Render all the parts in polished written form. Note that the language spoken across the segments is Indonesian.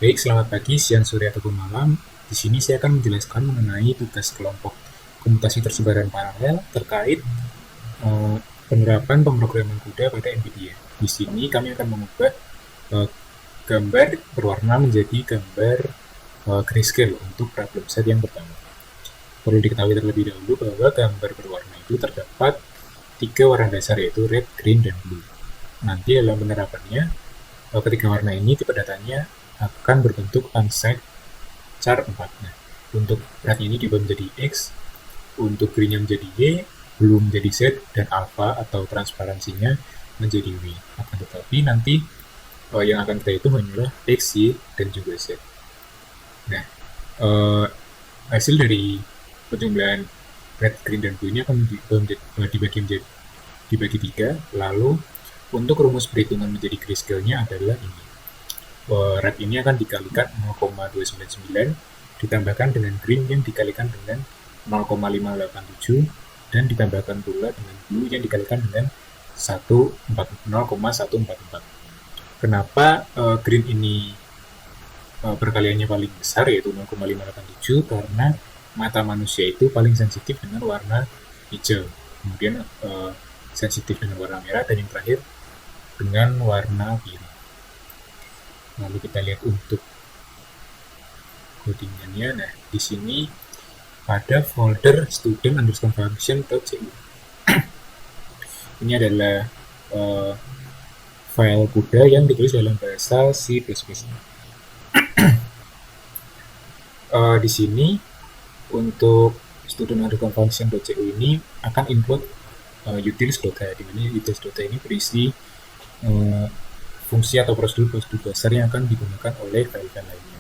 Baik, selamat pagi, siang, sore, ataupun malam. Di sini saya akan menjelaskan mengenai tugas kelompok komutasi persebaran paralel terkait eh, penerapan pemrograman kuda pada NVIDIA. Di sini kami akan mengubah eh, gambar berwarna menjadi gambar grayscale untuk problem set yang pertama. Perlu diketahui terlebih dahulu bahwa gambar berwarna itu terdapat tiga warna dasar, yaitu red, green, dan blue. Nanti dalam penerapannya, ketiga warna ini tipe datanya akan berbentuk unsigned char 4. Nah, untuk red ini diubah menjadi X, untuk green menjadi Y, blue menjadi Z, dan alpha atau transparansinya menjadi W. Akan tetapi nanti yang akan kita hitung hanyalah X, Y, dan juga Z. Nah, eh, hasil dari penjumlahan red, green, dan blue ini akan dibagi tiga. Lalu untuk rumus perhitungan menjadi grayscale-nya adalah ini. Red ini akan dikalikan 0,299 ditambahkan dengan green yang dikalikan dengan 0,587 dan ditambahkan pula dengan blue yang dikalikan dengan 0,144. Kenapa green ini perkaliannya paling besar, yaitu 0,587? Karena mata manusia itu paling sensitif dengan warna hijau, kemudian sensitif dengan warna merah, dan yang terakhir dengan warna biru. Lalu kita lihat untuk codingannya. Nah, di sini pada folder student_function.cu. Ini adalah file kuda yang ditulis dalam bahasa C++. Di sini untuk student_function.cu ini akan include utils.h, di mana utils.h ini berisi fungsi atau prosedur-prosedur dasar yang akan digunakan oleh file-file lainnya.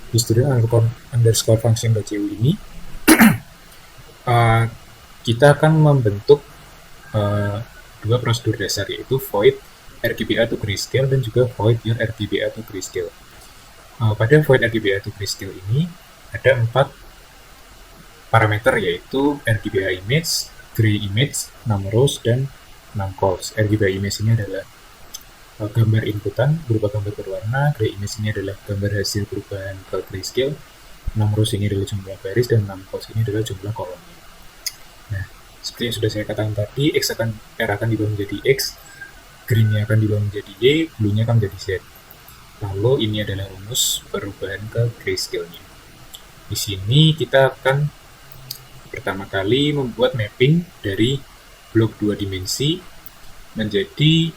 Di student_function.cu ini kita akan membentuk dua prosedur dasar, yaitu void RGBA to grayscale dan juga void your RGBA to grayscale. Pada void RGBA to grayscale ini ada 4 parameter, yaitu RGBA image, gray image, numRows, dan numCalls. RGBA image ini adalah gambar inputan berupa gambar berwarna, gray image ini adalah gambar hasil perubahan ke grayscale, numRows ini adalah jumlah baris, dan numCalls ini adalah jumlah kolomnya. Nah, seperti yang sudah saya katakan tadi, R akan diubah menjadi X, green-nya akan diubah menjadi Y, blue-nya akan menjadi Z. Lalu ini adalah rumus perubahan ke grayscale-nya. Di sini kita akan pertama kali membuat mapping dari blok 2 dimensi menjadi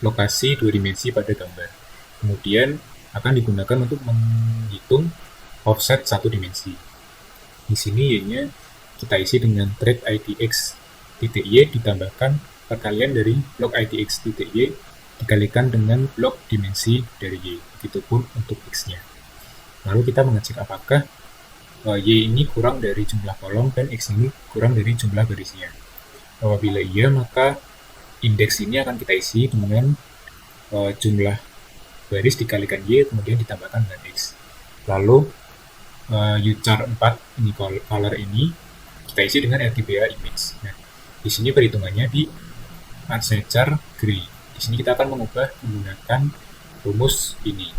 lokasi 2 dimensi pada gambar. Kemudian akan digunakan untuk menghitung offset 1 dimensi. Di sini Y-nya kita isi dengan thread idx.y ditambahkan perkalian dari blok idx.y dikalikan dengan blok dimensi dari Y. Begitupun untuk X-nya. Lalu kita mengecek apakah Y ini kurang dari jumlah kolom dan X ini kurang dari jumlah barisnya. Apabila iya, maka indeks ini akan kita isi dengan jumlah baris dikalikan Y kemudian ditambahkan dengan X. Lalu uchar 4 ini color ini kita isi dengan RGBA image. Nah, di sini perhitungannya di unsigned char gray. Di sini kita akan mengubah menggunakan rumus ini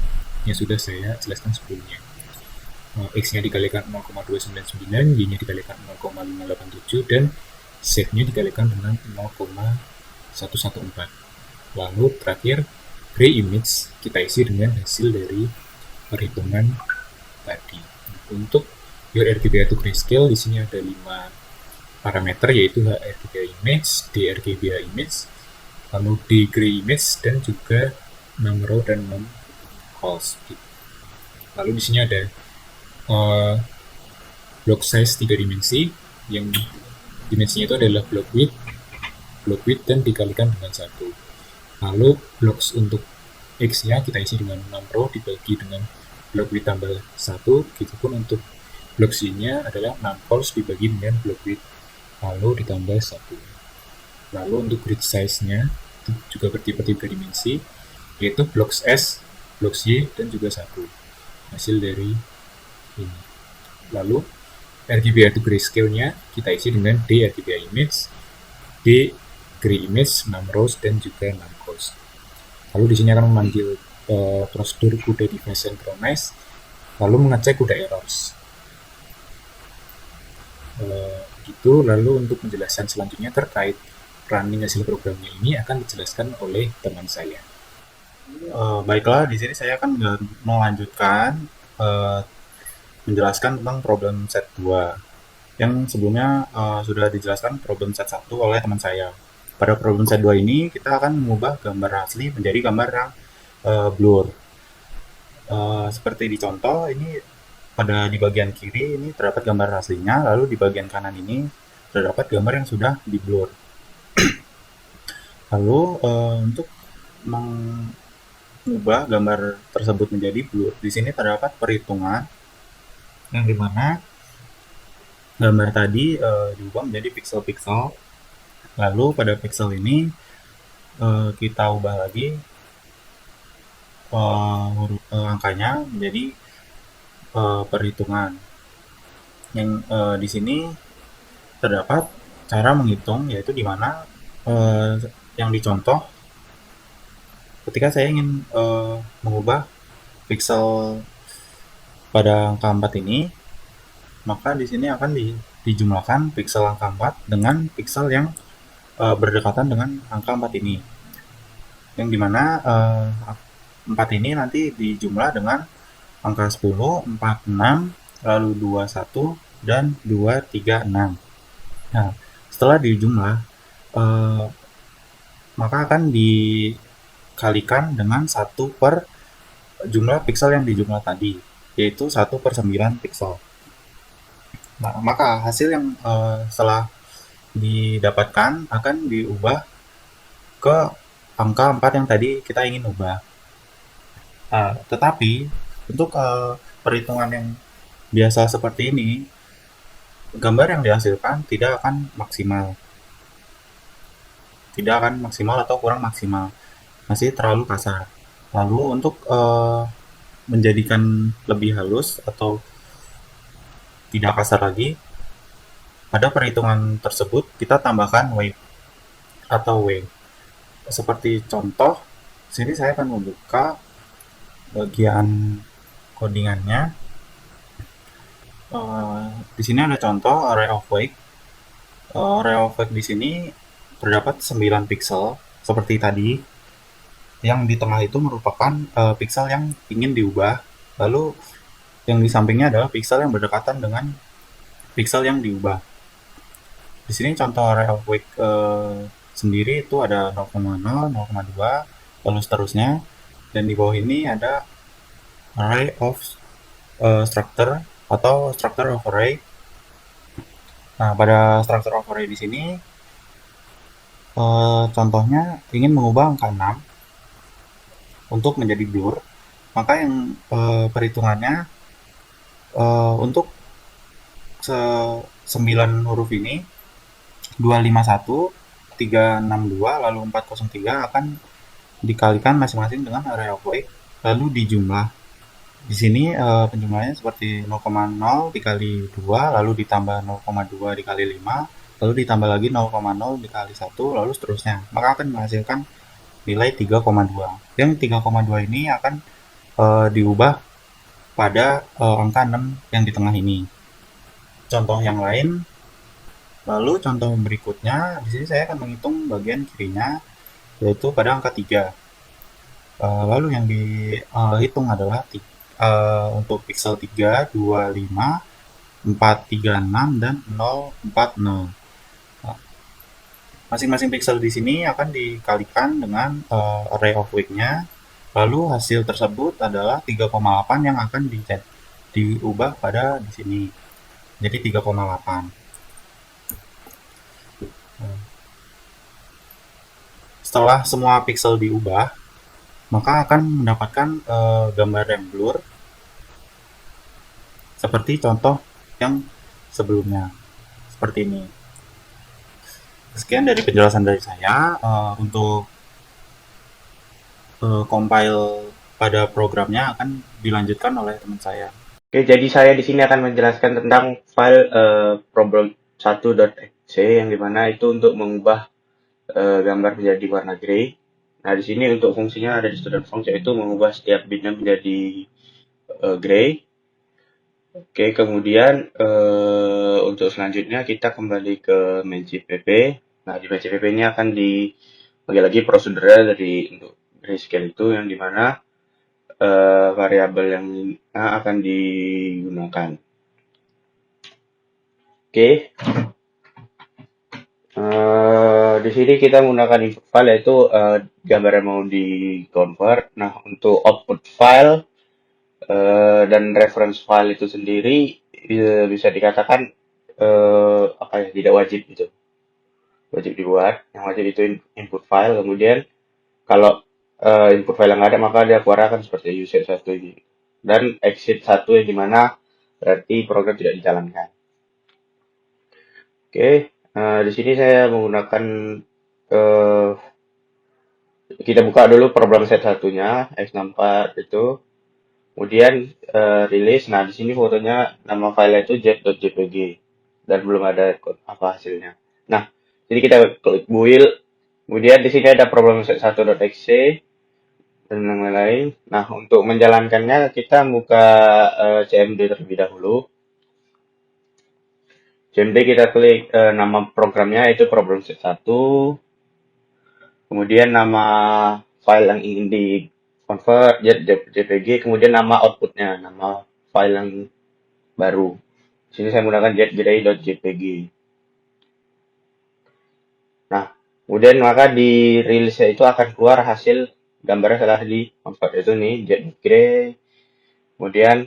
yang sudah saya jelaskan sebelumnya. X-nya dikalikan 0,299, Y-nya dikalikan 0,587, dan Z-nya dikalikan dengan 0,114. Lalu terakhir, gray image kita isi dengan hasil dari perhitungan tadi. Untuk your RGBA to grayscale, di sini ada 5 parameter, yaitu HRGBA image, DRGBA image, lalu D gray image, dan juga numRow dan numCalls. Lalu di sini ada block size 3 dimensi, yang dimensinya itu adalah block width dan dikalikan dengan 1. Lalu blocks untuk X-nya kita isi dengan numRow dibagi dengan block width tambah 1, begitupun untuk block Y-nya adalah numCalls dibagi dengan block width lalu ditambah 1. Lalu untuk grid size-nya itu juga bertipe 3 dimensi, yaitu blocks S, blocks Y, dan juga 1. Hasil dari ini. Lalu RGBA to grayscale-nya kita isi dengan D RGBA image, D gray image, numRows, dan juga numCalls. Lalu di sini akan memanggil prosedur kuda device synchronize, lalu mengecek kuda errors. Gitu. Lalu untuk penjelasan selanjutnya terkait running hasil programnya ini akan dijelaskan oleh teman saya. Baiklah, di sini saya akan melanjutkan menjelaskan tentang problem set 2 yang sebelumnya sudah dijelaskan problem set 1 oleh teman saya. Pada problem set 2 ini kita akan mengubah gambar asli menjadi gambar yang blur. Seperti di contoh ini pada di bagian kiri ini terdapat gambar aslinya, lalu di bagian kanan ini terdapat gambar yang sudah di blur. Lalu untuk mengubah gambar tersebut menjadi blur, di sini terdapat perhitungan yang dimana gambar tadi diubah menjadi pixel-pixel. Lalu pada pixel ini kita ubah lagi angkanya menjadi perhitungan. Yang di sini terdapat cara menghitung, yaitu di mana yang dicontoh ketika saya ingin mengubah pixel pada angka 4 ini, maka di sini akan dijumlahkan pixel angka 4 dengan pixel yang berdekatan dengan angka 4 ini. Yang dimana 4 ini nanti dijumlah dengan angka 10, 46, lalu 21, dan 236. Nah, setelah dijumlah, maka akan dikalikan dengan 1 per jumlah pixel yang dijumlah tadi, yaitu 1 per 9 pixel. Nah, maka hasil yang setelah didapatkan akan diubah ke angka 4 yang tadi kita ingin ubah. Tetapi untuk perhitungan yang biasa seperti ini, gambar yang dihasilkan tidak akan maksimal. Tidak akan maksimal atau kurang maksimal. Masih terlalu kasar. Lalu untuk menjadikan lebih halus atau tidak kasar lagi, pada perhitungan tersebut kita tambahkan weight atau W. Seperti contoh, sini saya akan membuka bagian codingannya. Di sini ada contoh array of weight. Array of weight di sini terdapat 9 pixel seperti tadi. Yang di tengah itu merupakan pixel yang ingin diubah. Lalu yang di sampingnya adalah pixel yang berdekatan dengan pixel yang diubah. Di sini contoh array of weight sendiri itu ada 0,0, 0,2, lalu seterusnya. Dan di bawah ini ada array of structure atau structure of array. Nah, pada structure of array di sini contohnya ingin mengubah angka 6 untuk menjadi blur, maka yang perhitungannya untuk 9 huruf ini 251, 362, lalu 403 akan dikalikan masing-masing dengan array of weight, lalu dijumlah. Di sini penjumlahannya seperti 0,0 dikali 2, lalu ditambah 0,2 dikali 5, lalu ditambah lagi 0,0 dikali 1, lalu seterusnya. Maka akan menghasilkan nilai 3,2. Yang 3,2 ini akan diubah pada angka 6 yang di tengah ini. Contoh yang lain, lalu contoh berikutnya, di sini saya akan menghitung bagian kirinya, yaitu pada angka 3. Lalu yang dihitung adalah untuk pixel 3, 25, 436, dan 040. Nah, masing-masing pixel di sini akan dikalikan dengan array of weight-nya, lalu hasil tersebut adalah 3,8 yang akan diubah pada di sini. Jadi 3,8. Setelah semua pixel diubah, maka akan mendapatkan gambar yang blur seperti contoh yang sebelumnya, seperti ini. Sekian dari penjelasan dari saya. Untuk compile pada programnya akan dilanjutkan oleh teman saya. Oke, jadi saya di sini akan menjelaskan tentang file problem1.exe yang dimana itu untuk mengubah gambar menjadi warna grey. Nah, di sini untuk fungsinya ada di student function, yaitu mengubah setiap bitnya menjadi gray. Oke, kemudian untuk selanjutnya kita kembali ke main CPP. Nah, di main CPP ini akan bagi lagi prosedural dari untuk grayscale itu, yang dimana variabel yang akan digunakan. Oke, di sini kita menggunakan input file, yaitu gambar yang mau di convert. Nah, untuk output file dan reference file itu sendiri bisa dikatakan tidak wajib gitu, wajib dibuat. Yang wajib itu input file, kemudian kalau input file yang ada maka dia keluarkan seperti usage 1 ini, dan exit 1 yang dimana berarti program tidak dijalankan. Oke, di sini saya menggunakan kita buka dulu problem set satunya x64 itu, kemudian rilis. Nah, di sini fotonya, nama file itu jet.jpg dan belum ada apa hasilnya. Nah, jadi kita klik build, kemudian di sini ada problem set 1.exe dan yang lain. Nah, untuk menjalankannya kita buka cmd terlebih dahulu. CMD kita klik nama programnya itu problem set 1, kemudian nama file yang ingin di convert JPG, kemudian nama outputnya, nama file yang baru. Di sini saya menggunakan jetgray.jpg. Nah, kemudian maka di rilisnya itu akan keluar hasil gambarnya setelah di convert, itu nih jetgray. Kemudian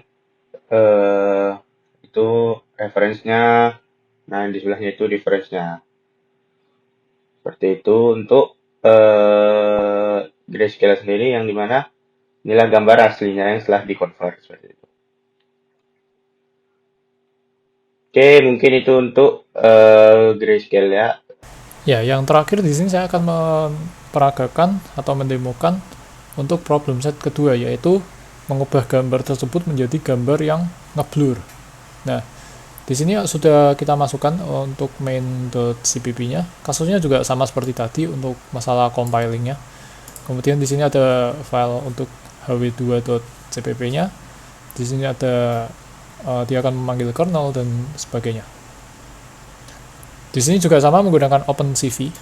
itu referensinya. Nah, di sebelahnya itu referensinya. Seperti itu untuk grayscale sendiri, yang dimana inilah gambar aslinya yang setelah di-convert seperti itu. Oke, mungkin itu untuk grayscale ya. Ya, yang terakhir di sini saya akan memperagakan atau mendemokan untuk problem set kedua, yaitu mengubah gambar tersebut menjadi gambar yang ngeblur. Nah, di sini sudah kita masukkan untuk main.cpp-nya. Kasusnya juga sama seperti tadi untuk masalah compilingnya. Kemudian di sini ada file untuk hw2.cpp-nya. Di sini ada dia akan memanggil kernel dan sebagainya. Di sini juga sama menggunakan OpenCV.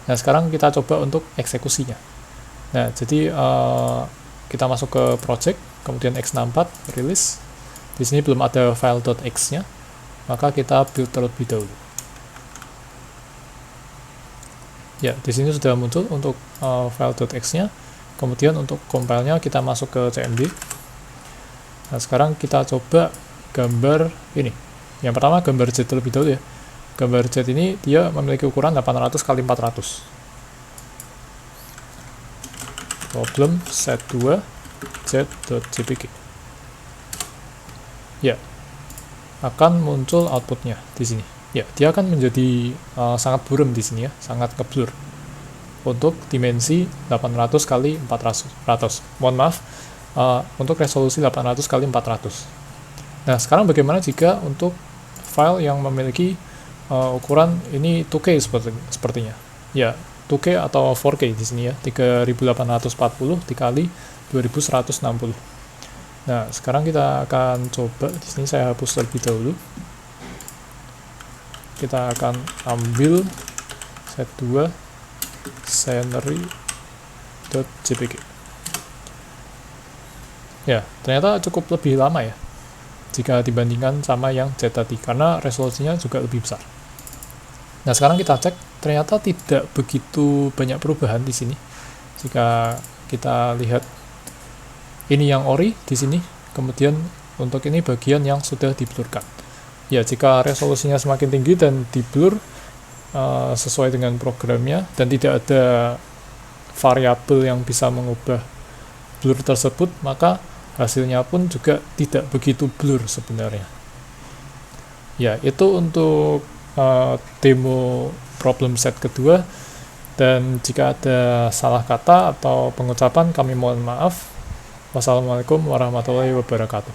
Nah, sekarang kita coba untuk eksekusinya. Nah, jadi kita masuk ke project, kemudian x64 release. Di sini belum ada file.x-nya, maka kita build terlebih dahulu. Ya, di sini sudah muncul untuk file.x-nya. Kemudian untuk compile-nya kita masuk ke cmd. Nah, sekarang kita coba gambar ini. Yang pertama gambar jet terlebih dahulu ya. Gambar jet ini dia memiliki ukuran 800 x 400. Problem set 2 jet.jpg. Ya, akan muncul outputnya di sini. Ya, dia akan menjadi sangat buram di sini ya, sangat ngeblur. Untuk dimensi 800 x 400. Mohon maaf, untuk resolusi 800 x 400. Nah, sekarang bagaimana jika untuk file yang memiliki ukuran ini 2K sepertinya? Ya, 2K atau 4K di sini ya, 3840 dikali 2160. Nah, sekarang kita akan coba. Di sini saya hapus terlebih dahulu. Kita akan ambil set 2 scenery.jpg. Ya, ternyata cukup lebih lama ya jika dibandingkan sama yang jet tadi, karena resolusinya juga lebih besar. Nah, sekarang kita cek, ternyata tidak begitu banyak perubahan di sini. Jika kita lihat ini yang ori di sini, kemudian untuk ini bagian yang sudah diblurkan. Ya, jika resolusinya semakin tinggi dan diblur sesuai dengan programnya dan tidak ada variabel yang bisa mengubah blur tersebut, maka hasilnya pun juga tidak begitu blur sebenarnya. Ya, itu untuk demo problem set kedua, dan jika ada salah kata atau pengucapan kami mohon maaf. Wassalamualaikum warahmatullahi wabarakatuh.